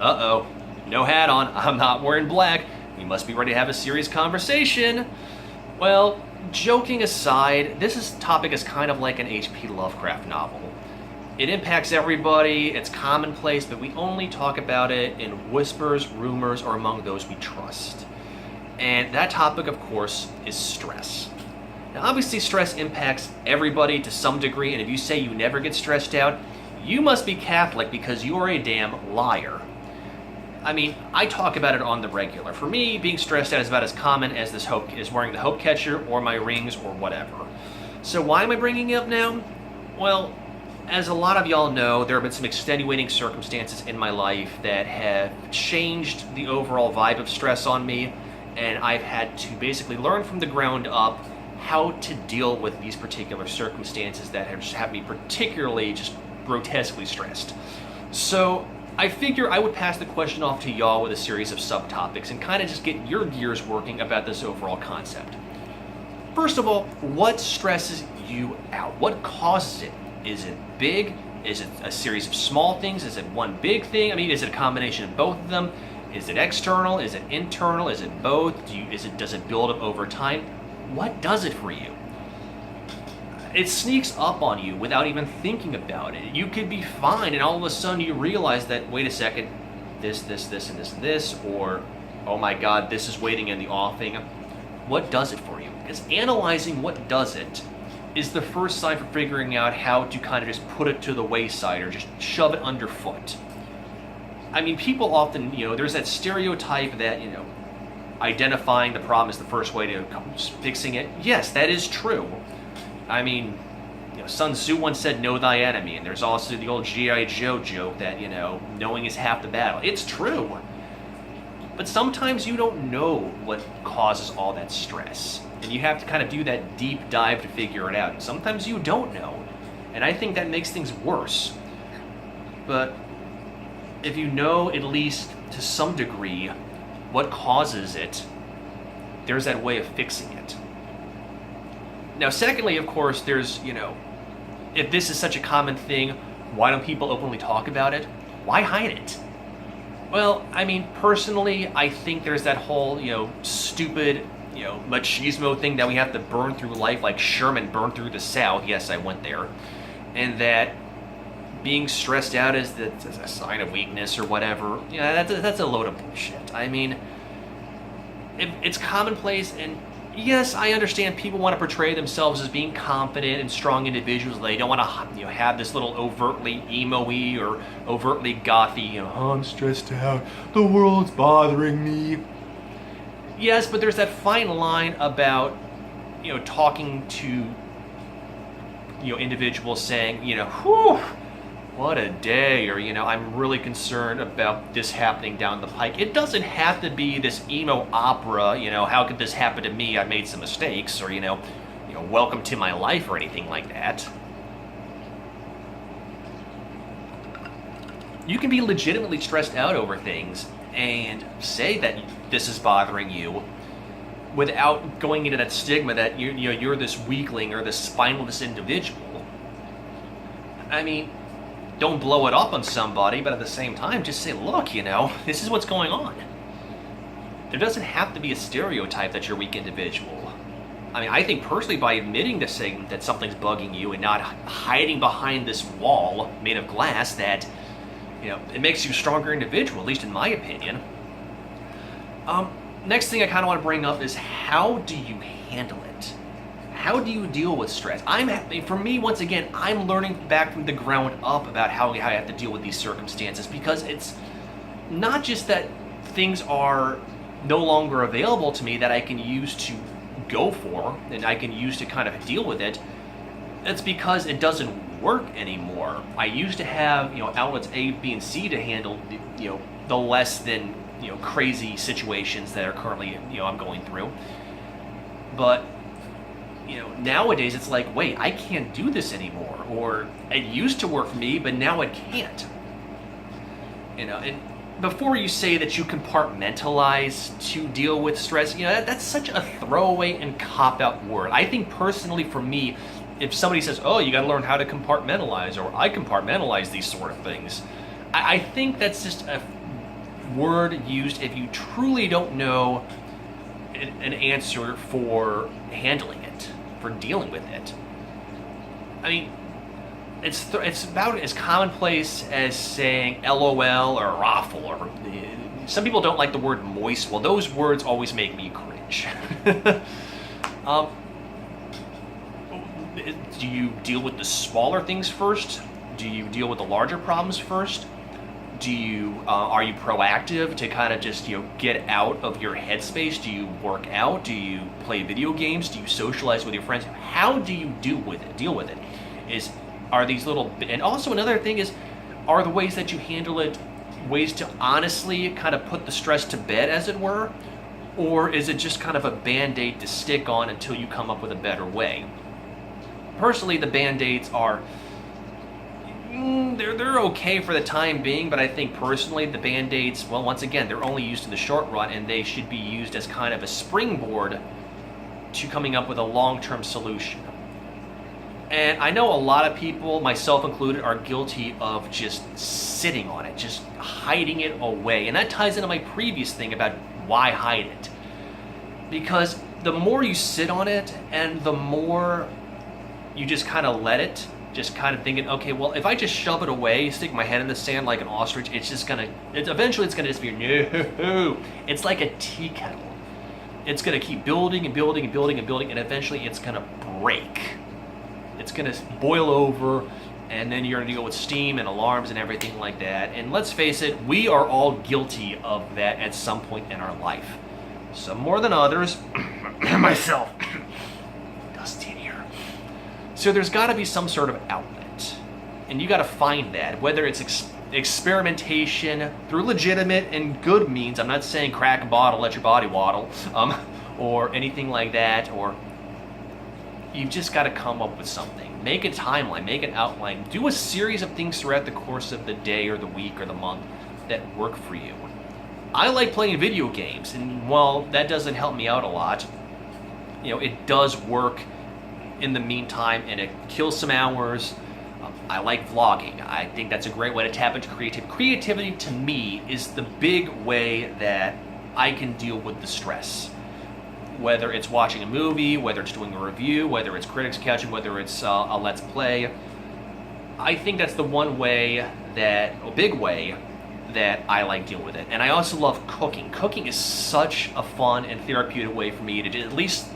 Uh-oh, no hat on, I'm not wearing black. We must be ready to have a serious conversation. Well, joking aside, topic is kind of like an H.P. Lovecraft novel. It impacts everybody, it's commonplace, but we only talk about it in whispers, rumors, or among those we trust. And that topic, of course, is stress. Now, obviously, stress impacts everybody to some degree, and if you say you never get stressed out, you must be Catholic because you are a damn liar. I mean, I talk about it on the regular. For me, being stressed out is about as common as wearing the hope catcher or my rings or whatever. So why am I bringing it up now? Well, as a lot of y'all know, there have been some extenuating circumstances in my life that have changed the overall vibe of stress on me, and I've had to basically learn from the ground up how to deal with these particular circumstances that have just had me particularly just grotesquely stressed. So I figure I would pass the question off to y'all with a series of subtopics and kind of just get your gears working about this overall concept. First of all, what stresses you out? What causes it? Is it big? Is it a series of small things? Is it one big thing? I mean, is it a combination of both of them? Is it external? Is it internal? Is it both? Does it build up over time? What does it for you? It sneaks up on you without even thinking about it. You could be fine, and all of a sudden you realize that, wait a second, this, and this, or, oh my God, this is waiting in the offing. What does it for you? Because analyzing what does it is the first sign for figuring out how to kind of just put it to the wayside or just shove it underfoot. I mean, people often, there's that stereotype that, identifying the problem is the first way to fixing it. Yes, that is true. I mean, Sun Tzu once said, know thy enemy, and there's also the old G.I. Joe joke that, knowing is half the battle. It's true. But sometimes you don't know what causes all that stress, and you have to kind of do that deep dive to figure it out. And sometimes you don't know, and I think that makes things worse. But if you know, at least to some degree, what causes it, there's that way of fixing it. Now, secondly, of course, there's, if this is such a common thing, why don't people openly talk about it? Why hide it? Well, I mean, personally, I think there's that whole, stupid, machismo thing that we have to burn through life like Sherman burned through the South. Yes, I went there. And that being stressed out is a sign of weakness or whatever. That's a load of bullshit. I mean, it's commonplace, and yes, I understand people want to portray themselves as being confident and strong individuals. They don't want to, have this little overtly emo-y or overtly gothy, oh, I'm stressed out, the world's bothering me. Yes, but there's that fine line about, talking to, individuals saying, whew, what a day, or, I'm really concerned about this happening down the pike. It doesn't have to be this emo opera, how could this happen to me? I made some mistakes, or, welcome to my life, or anything like that. You can be legitimately stressed out over things and say that this is bothering you without going into that stigma that you're this weakling or this spineless individual. I mean, don't blow it up on somebody, but at the same time, just say, look, this is what's going on. There doesn't have to be a stereotype that you're a weak individual. I mean, I think personally by admitting to saying that something's bugging you and not hiding behind this wall made of glass, that, it makes you a stronger individual, at least in my opinion. Next thing I kind of want to bring up is, how do you handle it? How do you deal with stress? For me, once again, I'm learning back from the ground up about how I have to deal with these circumstances, because it's not just that things are no longer available to me that I can use to go for and I can use to kind of deal with it. It's because it doesn't work anymore. I used to have, outlets A, B, and C to handle, the less than, crazy situations that are currently, I'm going through. But nowadays it's like, wait, I can't do this anymore. Or it used to work for me, but now it can't. And before you say that you compartmentalize to deal with stress, that's such a throwaway and cop-out word. I think personally for me, if somebody says, oh, you gotta learn how to compartmentalize, or I compartmentalize these sort of things, I think that's just a word used if you truly don't know an answer for handling it, for dealing with it. I mean, it's about as commonplace as saying LOL or raffle, or some people don't like the word moist. Well, those words always make me cringe. Do you deal with the smaller things first? Do you deal with the larger problems first? Are you proactive to kind of just get out of your headspace? Do you work out? Do you play video games? Do you socialize with your friends? How do you deal with it? Are these little, and also another thing is, are the ways that you handle it ways to honestly kind of put the stress to bed, as it were, or is it just kind of a band-aid to stick on until you come up with a better way? Personally, the band-aids are, they're okay for the time being, but I think personally the band-aids, well, once again, they're only used in the short run, and they should be used as kind of a springboard to coming up with a long-term solution. And I know a lot of people, myself included, are guilty of just sitting on it, just hiding it away. And that ties into my previous thing about why hide it. Because the more you sit on it and the more you just kind of let it, just kind of thinking, okay, well, if I just shove it away, stick my head in the sand like an ostrich, eventually it's gonna disappear. No, it's like a tea kettle. It's gonna keep building and building and building and building, and eventually it's gonna break. It's gonna boil over, and then you're gonna deal with steam and alarms and everything like that. And let's face it, we are all guilty of that at some point in our life. Some more than others, myself. Dusty in here. So there's gotta be some sort of outlet. And you gotta find that, whether it's experimentation through legitimate and good means. I'm not saying crack a bottle, let your body waddle, or anything like that, or you've just got to come up with something. Make a timeline, make an outline, do a series of things throughout the course of the day or the week or the month that work for you. I like playing video games, and while that doesn't help me out a lot, it does work in the meantime, and it kills some hours. I like vlogging. I think that's a great way to tap into creativity. Creativity, to me, is the big way that I can deal with the stress. Whether it's watching a movie, whether it's doing a review, whether it's critics catching, whether it's a let's play. I think that's the big way that I like dealing with it. And I also love cooking. Cooking is such a fun and therapeutic way for me to at least,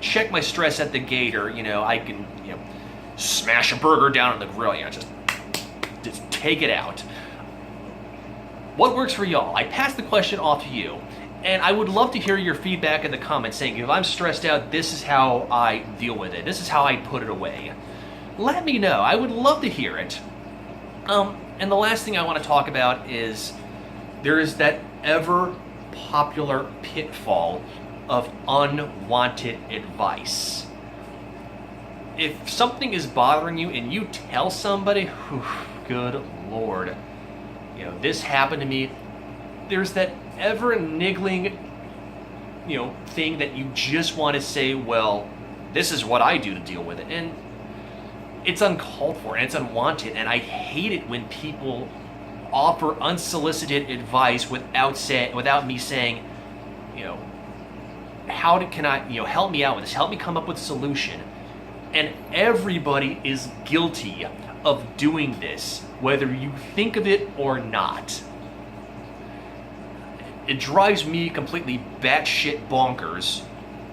check my stress at the gate, or, I can, smash a burger down on the grill, just take it out. What works for y'all? I pass the question off to you. And I would love to hear your feedback in the comments saying, if I'm stressed out, this is how I deal with it. This is how I put it away. Let me know. I would love to hear it. And the last thing I want to talk about is there is that ever popular pitfall of unwanted advice. If something is bothering you and you tell somebody, whew, good Lord, this happened to me, there's that ever niggling, thing that you just want to say, well, this is what I do to deal with it. And it's uncalled for and it's unwanted. And I hate it when people offer unsolicited advice without me saying, can I, help me out with this? Help me come up with a solution. And everybody is guilty of doing this, whether you think of it or not. It drives me completely batshit bonkers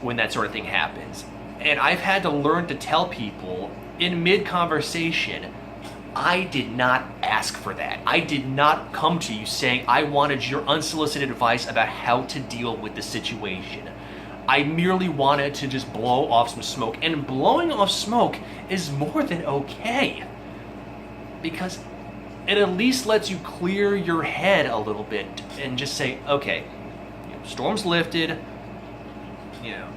when that sort of thing happens. And I've had to learn to tell people in mid-conversation, I did not ask for that. I did not come to you saying I wanted your unsolicited advice about how to deal with the situation. I merely wanted to just blow off some smoke. And blowing off smoke is more than okay. Because it at least lets you clear your head a little bit and just say, okay, storm's lifted.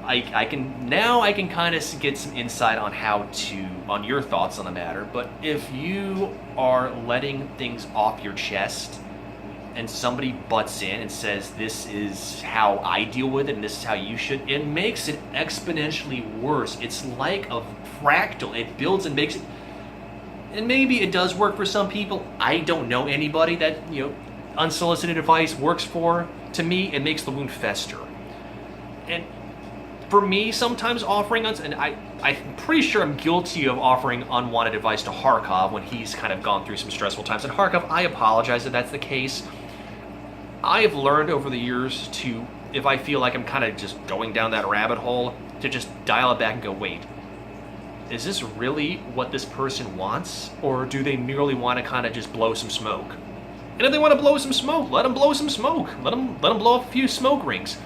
I can kind of get some insight on your thoughts on the matter. But if you are letting things off your chest and somebody butts in and says, this is how I deal with it and this is how you should, it makes it exponentially worse. It's like a fractal. It builds and makes it. And maybe it does work for some people. I don't know anybody that, unsolicited advice works for, to me, it makes the wound fester. And for me, sometimes offering, and I'm pretty sure I'm guilty of offering unwanted advice to Harkov when he's kind of gone through some stressful times. And Harkov, I apologize if that's the case. I have learned over the years to, if I feel like I'm kind of just going down that rabbit hole, to just dial it back and go, wait, is this really what this person wants? Or do they merely want to kind of just blow some smoke? And if they want to blow some smoke, let them blow some smoke. Let them blow up a few smoke rings.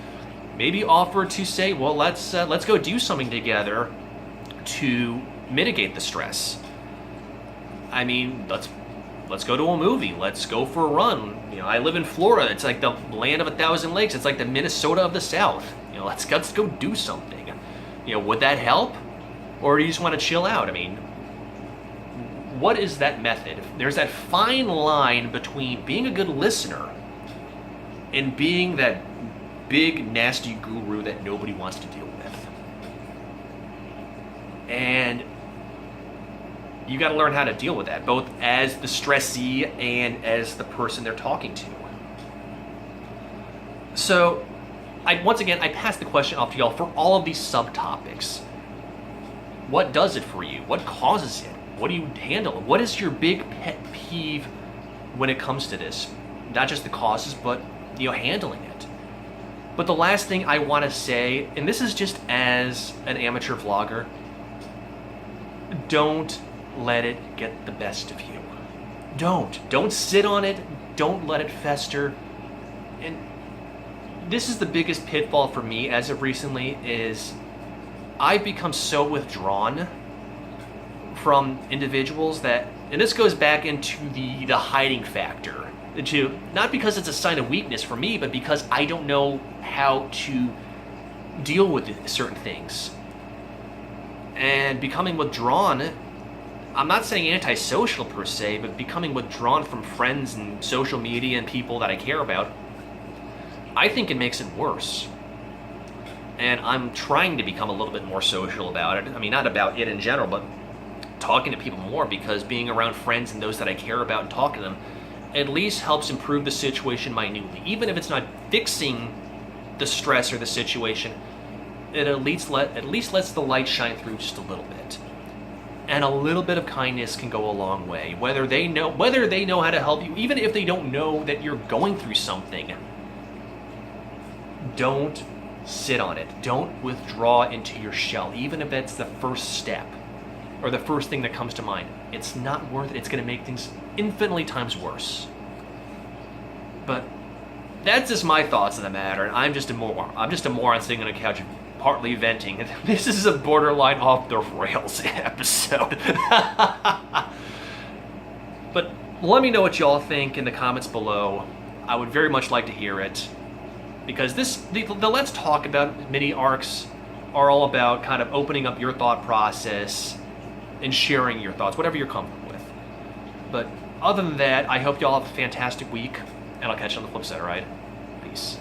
Maybe offer to say, well, let's go do something together to mitigate the stress. I mean, let's go to a movie. Let's go for a run. You know, I live in Florida. It's like the land of 1,000 lakes. It's like the Minnesota of the South. You know, let's go do something. You know, would that help? Or do you just want to chill out? I mean, what is that method? There's that fine line between being a good listener and being that big, nasty guru that nobody wants to deal with. And you got to learn how to deal with that, both as the stressee and as the person they're talking to. So, once again, I pass the question off to y'all for all of these subtopics. What does it for you? What causes it? What do you handle? What is your big pet peeve when it comes to this? Not just the causes, but, you know, handling it. But the last thing I want to say, and this is just as an amateur vlogger, don't let it get the best of you. Don't sit on it. Don't let it fester. And this is the biggest pitfall for me as of recently, is I've become so withdrawn from individuals that, and this goes back into the hiding factor, not because it's a sign of weakness for me, but because I don't know how to deal with certain things. And becoming withdrawn, I'm not saying antisocial per se, but becoming withdrawn from friends and social media and people that I care about, I think it makes it worse. And I'm trying to become a little bit more social about it. I mean, not about it in general, but talking to people more, because being around friends and those that I care about and talking to them at least helps improve the situation minutely. Even if it's not fixing the stress or the situation, it at least lets the light shine through just a little bit. And a little bit of kindness can go a long way. Whether they know how to help you, even if they don't know that you're going through something, don't sit on it. Don't withdraw into your shell, even if that's the first step or the first thing that comes to mind. It's not worth it. It's going to make things infinitely times worse. But that's just my thoughts on the matter, and I'm just a moron. I'm just a moron sitting on a couch partly venting. This is a borderline off the rails episode. But let me know what y'all think in the comments below. I would very much like to hear it, because the Let's Talk About mini arcs are all about kind of opening up your thought process and sharing your thoughts, whatever you're comfortable with. But other than that, I hope y'all have a fantastic week, and I'll catch you on the flip side, alright? Peace.